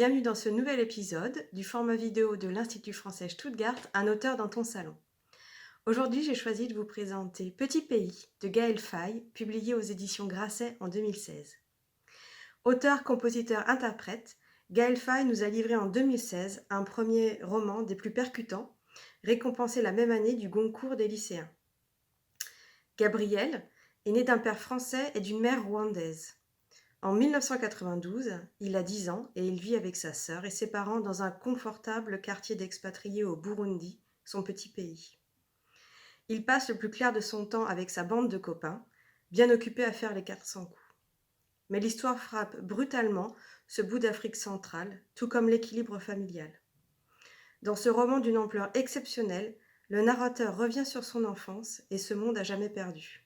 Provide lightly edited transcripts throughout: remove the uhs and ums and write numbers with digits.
Bienvenue dans ce nouvel épisode du format vidéo de l'Institut français Stuttgart, un auteur dans ton salon. Aujourd'hui, j'ai choisi de vous présenter Petit pays de Gaël Faye, publié aux éditions Grasset en 2016. Auteur, compositeur, interprète, Gaël Faye nous a livré en 2016 un premier roman des plus percutants, récompensé la même année du Goncourt des lycéens. Gabriel est né d'un père français et d'une mère rwandaise. En 1992, il a 10 ans et il vit avec sa sœur et ses parents dans un confortable quartier d'expatriés au Burundi, son petit pays. Il passe le plus clair de son temps avec sa bande de copains, bien occupés à faire les 400 coups. Mais l'histoire frappe brutalement ce bout d'Afrique centrale, tout comme l'équilibre familial. Dans ce roman d'une ampleur exceptionnelle, le narrateur revient sur son enfance et ce monde à jamais perdu.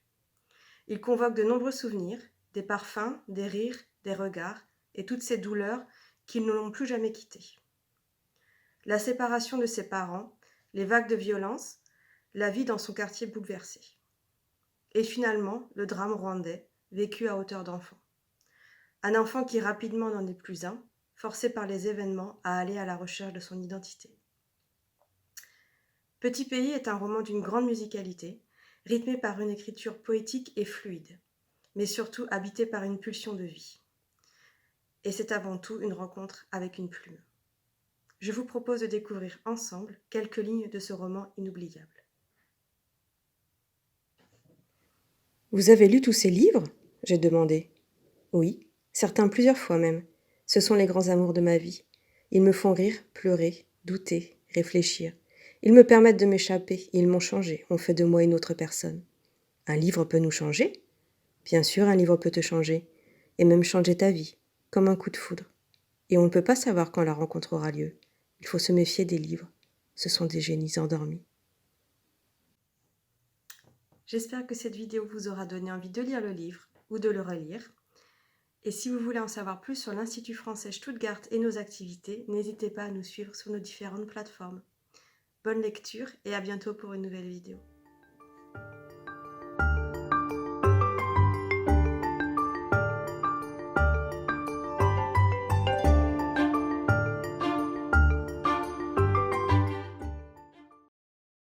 Il convoque de nombreux souvenirs, des parfums, des rires, des regards, et toutes ces douleurs qui ne l'ont plus jamais quitté. La séparation de ses parents, les vagues de violence, la vie dans son quartier bouleversé. Et finalement, le drame rwandais, vécu à hauteur d'enfant. Un enfant qui rapidement n'en est plus un, forcé par les événements à aller à la recherche de son identité. Petit pays est un roman d'une grande musicalité, rythmé par une écriture poétique et fluide, mais surtout habité par une pulsion de vie. Et c'est avant tout une rencontre avec une plume. Je vous propose de découvrir ensemble quelques lignes de ce roman inoubliable. Vous avez lu tous ces livres ? J'ai demandé. Oui, certains plusieurs fois même. Ce sont les grands amours de ma vie. Ils me font rire, pleurer, douter, réfléchir. Ils me permettent de m'échapper, ils m'ont changé, ont fait de moi une autre personne. Un livre peut nous changer ? Bien sûr, un livre peut te changer, et même changer ta vie, comme un coup de foudre. Et on ne peut pas savoir quand la rencontre aura lieu. Il faut se méfier des livres. Ce sont des génies endormis. J'espère que cette vidéo vous aura donné envie de lire le livre ou de le relire. Et si vous voulez en savoir plus sur l'Institut français Stuttgart et nos activités, n'hésitez pas à nous suivre sur nos différentes plateformes. Bonne lecture et à bientôt pour une nouvelle vidéo.